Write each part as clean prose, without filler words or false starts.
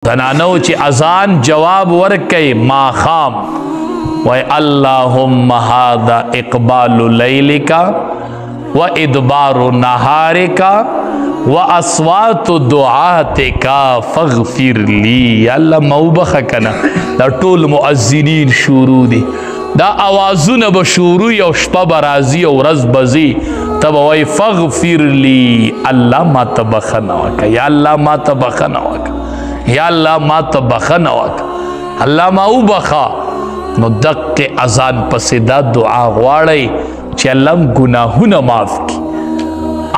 زنانو چې اذان جواب ورکي ما خام وای اللهم هذا اقبال لیلک و ادبار نهارک و اصوات دعاتک فاغفر لی. الله موبخه کنا دا ټول مؤذنین شروع دي دا اوازونه به شروع او شپه برازي او ورځ بزي تب وای فاغفر لی. الله ما تبخنا وک یا الله ما تبخنا وک یا الله ما تبخنا وک الله ما وبخا. نو دق اذان پس دا دعا غواړی چې الله ګناهونه معاف کی.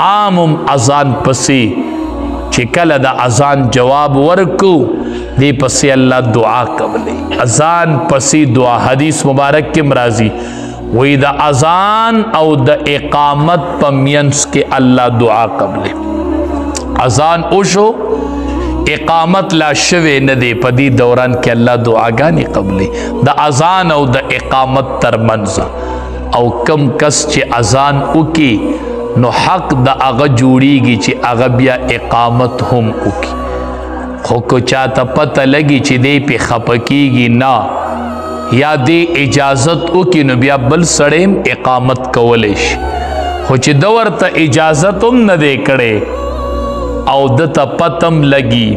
عامم اذان پسې چې کله د اذان جواب ورکو دی پسې الله دعا قبلې. اذان پسې دعا حدیث مبارک کې مرضی وی د اذان او د اقامت په مینس کې الله دعا قبلې. اذان اوشو اقامت لا شوه نه دی په دې دوران کې الله دعاګانې قبلې. د اذان او د اقامت ترمنځ او کم کس چې اذان وکي نو حق د هغه جوړیږي چې هغه بیا اقامت هم وکي. خو کو چاته پته لګي چې دی په خپکیږي نه یا دی اجازت وکي نو بیا بل سړی اقامت کولی شي. خو چې د ورته اجازت هم نه دی کړی او دته پتم لګي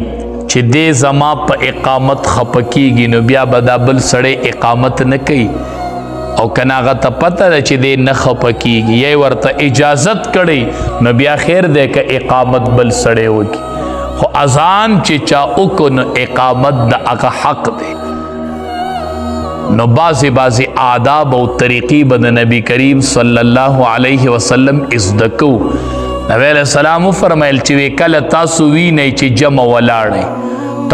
چې دې زما په اقامت خپکیږي نو بیا به دا بل سړی اقامت نه کوي. او کنه هغه ته پته ده چې دې نه خپکیږي یا ورته اجازت کړی نو بیا خیر دی که اقامت بل سړی وکړي. خو اذان چې چا وکړو نو اقامت د هغه حق دی. نو بعضې آداب او طریقې به د نبی کریم صلی الله علیه وسلم ازده کوو. نبی علیہ السلام فرمایل چې کله تاسو وینئ چې جمع ولاړئ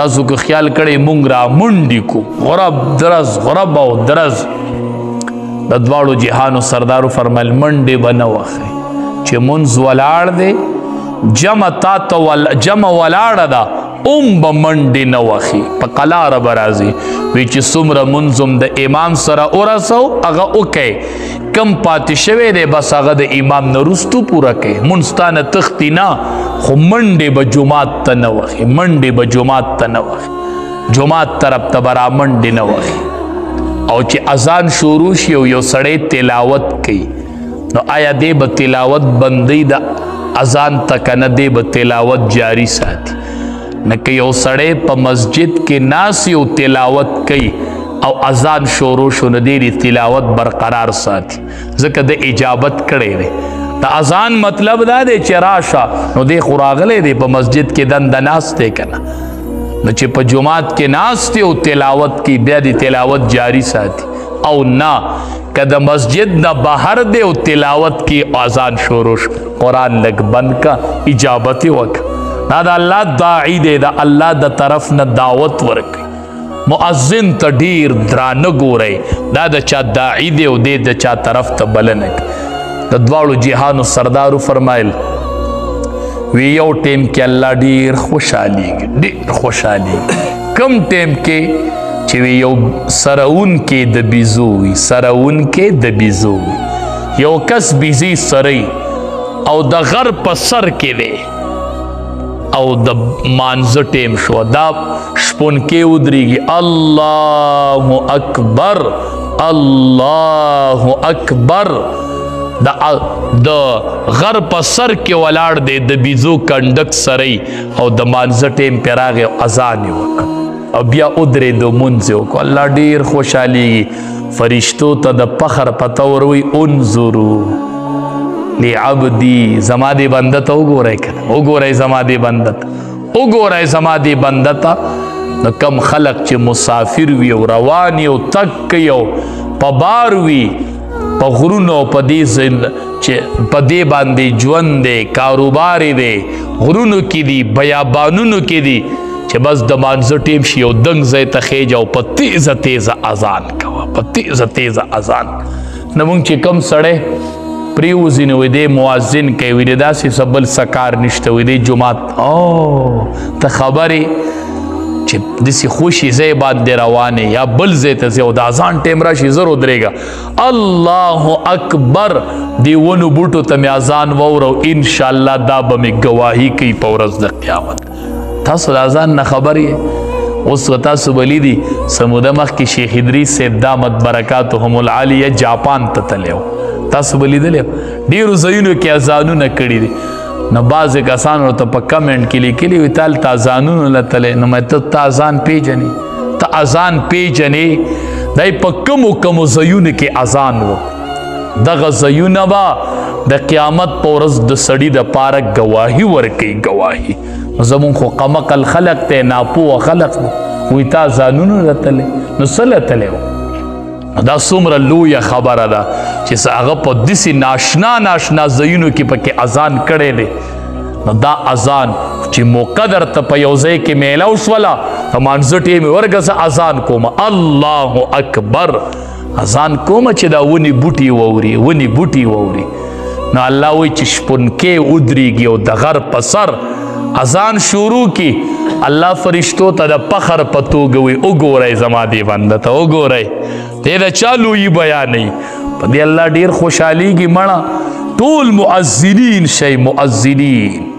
تاسو که خیال کړئ مونږ را منډې کو غرب درز غرب او درز. د دواړو جهانو سردارو فرمایل منډې به نه وخئ چې مونځ ولاړ دی جمع تا ته جمع ولاړه ده اوم به منډې نه وخي. په قلاره به راځي وی چې څومره منځم د امام سره ورسو هغه وکئ کم پاتې شوی دی بس هغه د امام نه وروستو پوره کوي. مونځ تا نه تښتي نه خو منډې به جومات ته نه وخي منډې به جومات ته نه وخي جومات طرف ته به را منډې نه وخي. او چې اذان شروع شي او یو سړی تلاوت کوي نو آیا دی به تلاوت بندی د اذان ته که نه دی به تلاوت جاری ساتي. نه که یو سړی په مسجد کې ناست او تلاوت کوي او اذان شروع شو نو دی تلاوت برقرار ساتي ځکه د اجابت کړی دی. د اذان مطلب دا دی چې راشه نو دی خو راغلی دی په مسجد کې دنده ناست دی که نه. نو چې په جماعت کې ناست او تلاوت کی بیا د تلاوت جاری ساتي. او نه که د مسجد نه بهر دی او تلاوت کی اذان شروع شو قرآن لږ بند کا اجابت وکړه. دا د الله داعی دی د الله د طرف نه دعوت ورکوي. مؤذن ته ډیر درانه ګورئ دا د چا داعی دی او دی د چا طرف ته بلنه کوي. د دواړو جهانو سردارو فرمایل وی یو ټیم کې الله ډیر خوشحالیږي ډیر خوشحالیږي. کم ټیم کې چې وی یو سرون کې د بیزو وي سرون کې د بیزو وي یو کس بیزی سری او د غر په سر کې دی او د مانزه ټیم شو دا شپون کې ودرېږي الله اکبر الله اکبر د غر په سر کې ولاړ دی د بیزو کنډک سری او د مانزه ټیم پې راغی اذان یې وکړ او بیا ودرېدو مونځ یې وکړو. الله ډېر خوشحالیږي فرشتو ته د فخر پته وروي انظرو لعبدی زما دی بنده ته وګورئ که نه وګورئ زما دی بنده ته وګورئ زما دی بنده ته. نو کم خلق چې مسافر وي او روان وي او تګ کوي او په بار وي په غرونو په دې باندې ژوند دی کاروبار دی غرونو کې دي بیابانونو کې دي چې بس د مانځه ټیم شي او دنګ ځای ته خیجه او په تیزه تیزه اذان کوه په تیزه تیزه اذان. نه مونږ چې کم سړی پریوزي نو وی دی مؤذن کوي وی دی داسې څه بل څه کار نشته وی دی جومات ته خبرې چې داسې خوشي ځای باندې روانې یا بل ځای ته ځې او د اذان ټیم راشي زر ودرېږه الله اکبر دی ونو بوټو ته مې اذان واورو انشاءالله دا به مې ګواهي کوي په ورځ د قیامت. تاسو د اذان نه خبر یې اوس تاسو ولیدي سموده مخکې شیخ ادریس صاحب دامت برکاتهم العالیه جاپان ته تللی و تاسو به لیدلی ډېرو ځایونو کې اذانونه کړي دي نو بعضې کسان ورته په کمنټ کې لیکلي وي تا هلته اذانونو له تللی نو ته اذان پیژنې ته اذان پیژنې دی په کمو ځایونو کې اذان و دغه ځایونه به د قیامت په ورځ د سړي دپاره ګواهي ورکوي ګواهي زمونږ خو قمقل خلق دی ناپوه خلق دی وایي تا اذانونو له تللی نو څه له تللی و دا څومره لویه خبره ده چې هغه په داسې ناشنا ځایونو کې پکې اذان کړی دی نو دا اذان چې موقع درته په یو ځای کې میلاو شوله د مانځه ټیم یې ورګه اذان کومه الله اکبر اذان کومه چې دا ونې بوټي ووري نو الله وایي چې شپونکې ودرېږي او د غر په سر اذان شروع کی الله فرشتو ته د فخر په توګه وایي وګورئ زما دې بنده ته وګورئ دې د چا لویي بیانوي په دې الله ډېر خوشحالیږي مړه ټول مؤذنین شئ مؤذنین